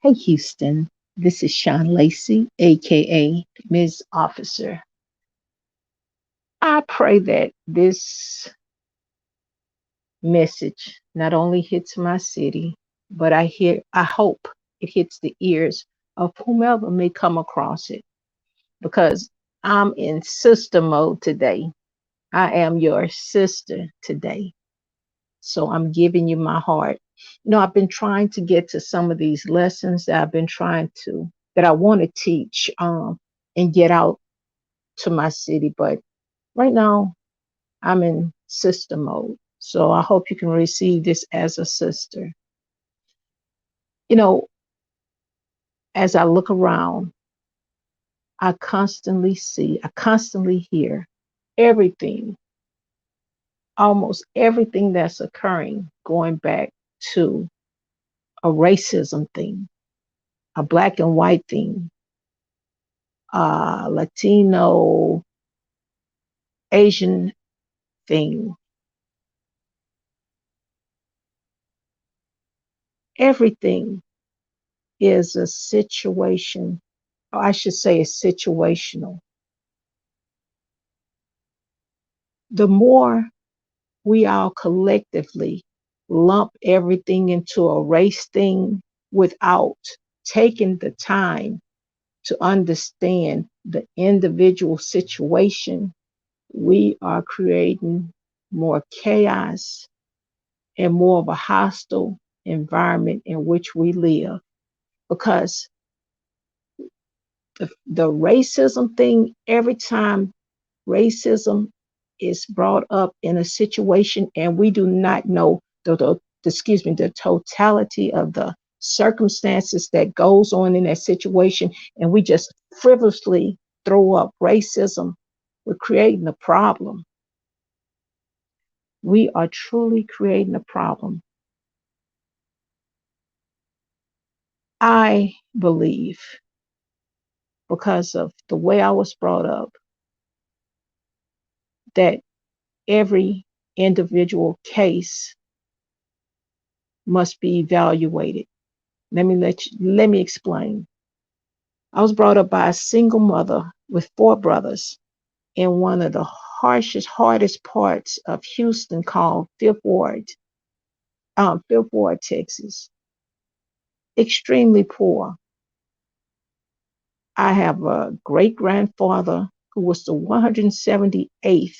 Hey Houston, this is Sean Lacey, aka Ms. Officer. I pray that this message not only hits my city, but I hope it hits the ears of whomever may come across it because I'm in sister mode today. I am your sister today. So I'm giving you my heart. I've been trying to get to some of these lessons that I want to teach and get out to my city. But right now, I'm in sister mode. So I hope you can receive this as a sister. You know, as I look around, I constantly hear everything, almost everything that's occurring going back to a racism thing, a black and white thing, Latino, Asian thing, everything is a situation, or I should say, it's situational. The more we all collectively lump everything into a race thing without taking the time to understand the individual situation, we are creating more chaos and more of a hostile environment in which we live because the racism thing, every time racism is brought up in a situation and we do not know the totality of the circumstances that goes on in that situation, and we just frivolously throw up racism, we're creating a problem. We are truly creating a problem. I believe, because of the way I was brought up, that every individual case must be evaluated. Let me explain. I was brought up by a single mother with four brothers in one of the hardest parts of Houston called Fifth Ward, Texas. Extremely poor. I have a great grandfather who was the 178th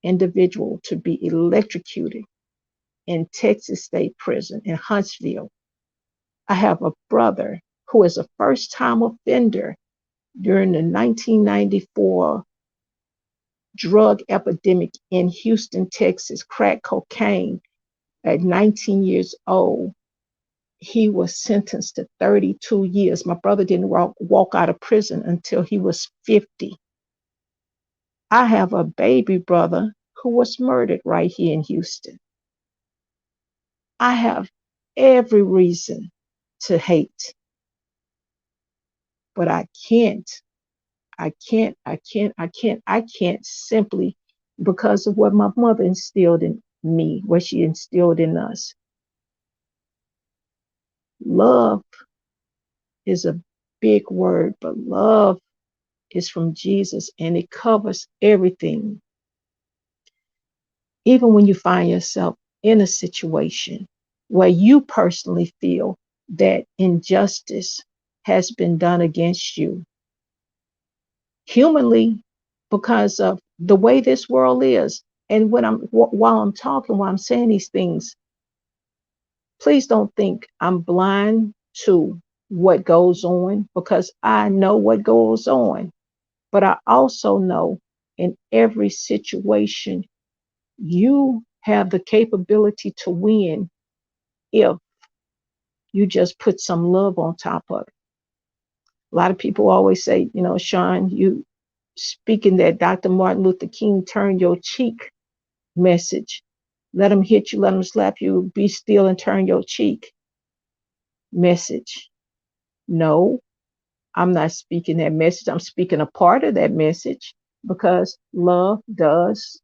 individual to be electrocuted in Texas State Prison in Huntsville. I have a brother who is a first time offender during the 1994 drug epidemic in Houston, Texas, crack cocaine. At 19 years old, he was sentenced to 32 years. My brother didn't walk out of prison until he was 50. I have a baby brother who was murdered right here in Houston. I have every reason to hate, but I can't simply because of what my mother instilled in me, what she instilled in us. Love is a big word, but love is from Jesus and it covers everything. Even when you find yourself in a situation where you personally feel that injustice has been done against you, humanly, because of the way this world is. And while I'm saying these things, please don't think I'm blind to what goes on because I know what goes on. But I also know in every situation, you have the capability to win if you just put some love on top of it. A lot of people always say, Sean, you speaking that Dr. Martin Luther King turn your cheek message. Let them hit you, let them slap you, be still and turn your cheek message. No, I'm not speaking that message. I'm speaking a part of that message because love does,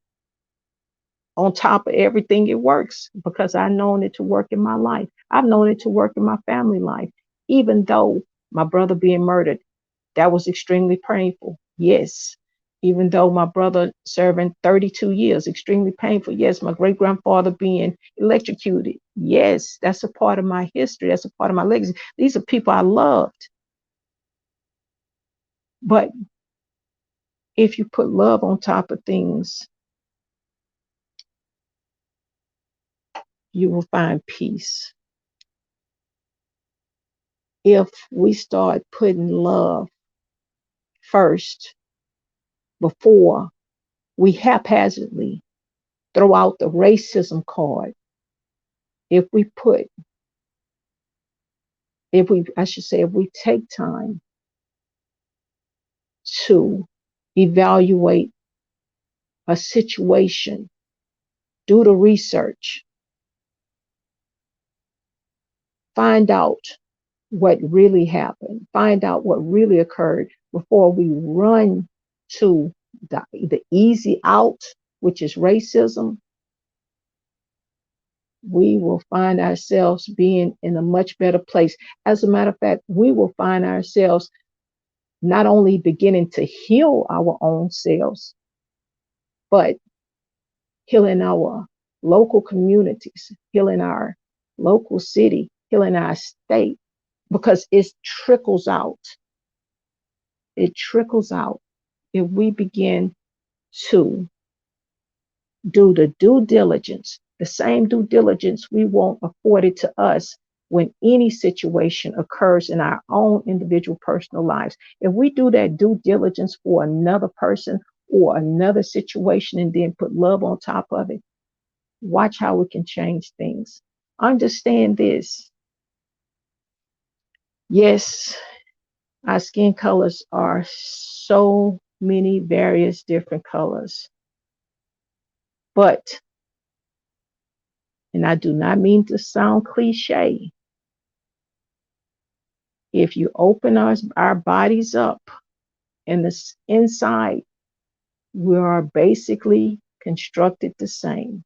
on top of everything, it works because I've known it to work in my life. I've known it to work in my family life. Even though my brother being murdered, that was extremely painful. Yes. Even though my brother serving 32 years, extremely painful. Yes. My great grandfather being electrocuted. Yes. That's a part of my history. That's a part of my legacy. These are people I loved. But if you put love on top of things, you will find peace. If we start putting love first before we haphazardly throw out the racism card, if we put, if we, I should say, if we take time to evaluate a situation, do the research, find out what really happened, find out what really occurred before we run to the easy out, which is racism, we will find ourselves being in a much better place. As a matter of fact, we will find ourselves not only beginning to heal our own selves, but healing our local communities, healing our local city, healing our state, because it trickles out. It trickles out if we begin to do the due diligence, the same due diligence we want afforded to us when any situation occurs in our own individual personal lives. If we do that due diligence for another person or another situation and then put love on top of it, watch how we can change things. Understand this. Yes, our skin colors are so many various different colors, but, and I do not mean to sound cliche, if you open our bodies up and the inside, we are basically constructed the same.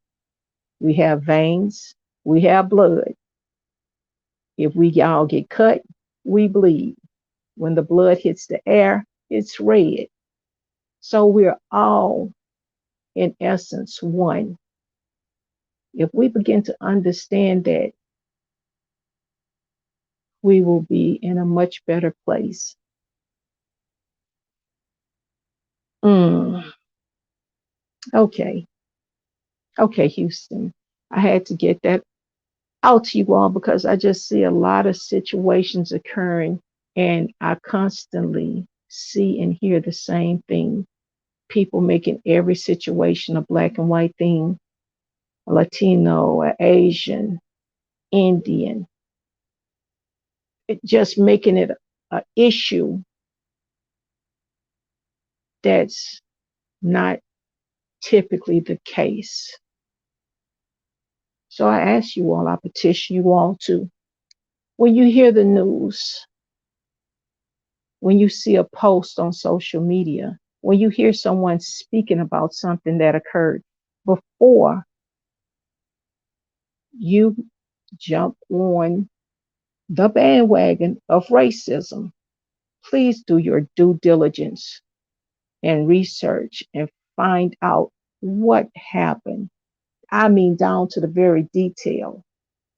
We have veins, we have blood. If we all get cut, we bleed. When the blood hits the air, it's red. So we're all, in essence, one. If we begin to understand that, we will be in a much better place. Mm, okay. Okay, Houston. I had to get that out to you all because I just see a lot of situations occurring and I constantly see and hear the same thing. People making every situation a black and white thing, a Latino, a Asian, Indian, just making it an issue that's not typically the case. So I ask you all, I petition you all to, when you hear the news, when you see a post on social media, when you hear someone speaking about something that occurred, before you jump on the bandwagon of racism, please do your due diligence and research and find out what happened. I mean, down to the very detail.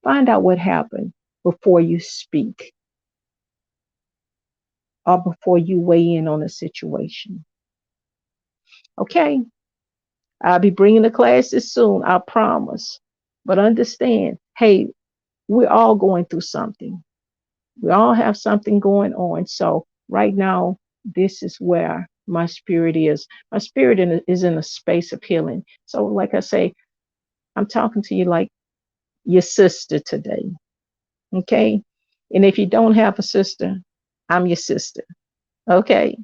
Find out what happened before you speak or before you weigh in on a situation. Okay? I'll be bringing the classes soon, I promise. But understand, hey, we're all going through something. We all have something going on. So right now, this is where my spirit is. My spirit is in a space of healing. So, like I say, I'm talking to you like your sister today. Okay. And if you don't have a sister, I'm your sister. Okay.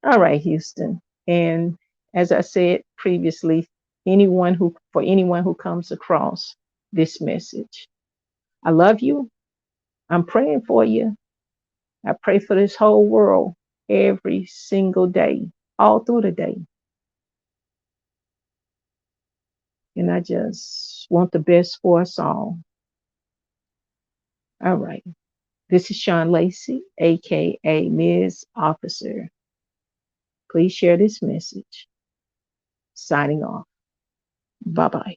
All right, Houston. And as I said previously, for anyone who comes across this message, I love you. I'm praying for you. I pray for this whole world every single day, all through the day. And I just want the best for us all. All right. This is Sean Lacey, aka Ms. Officer. Please share this message. Signing off. Bye bye.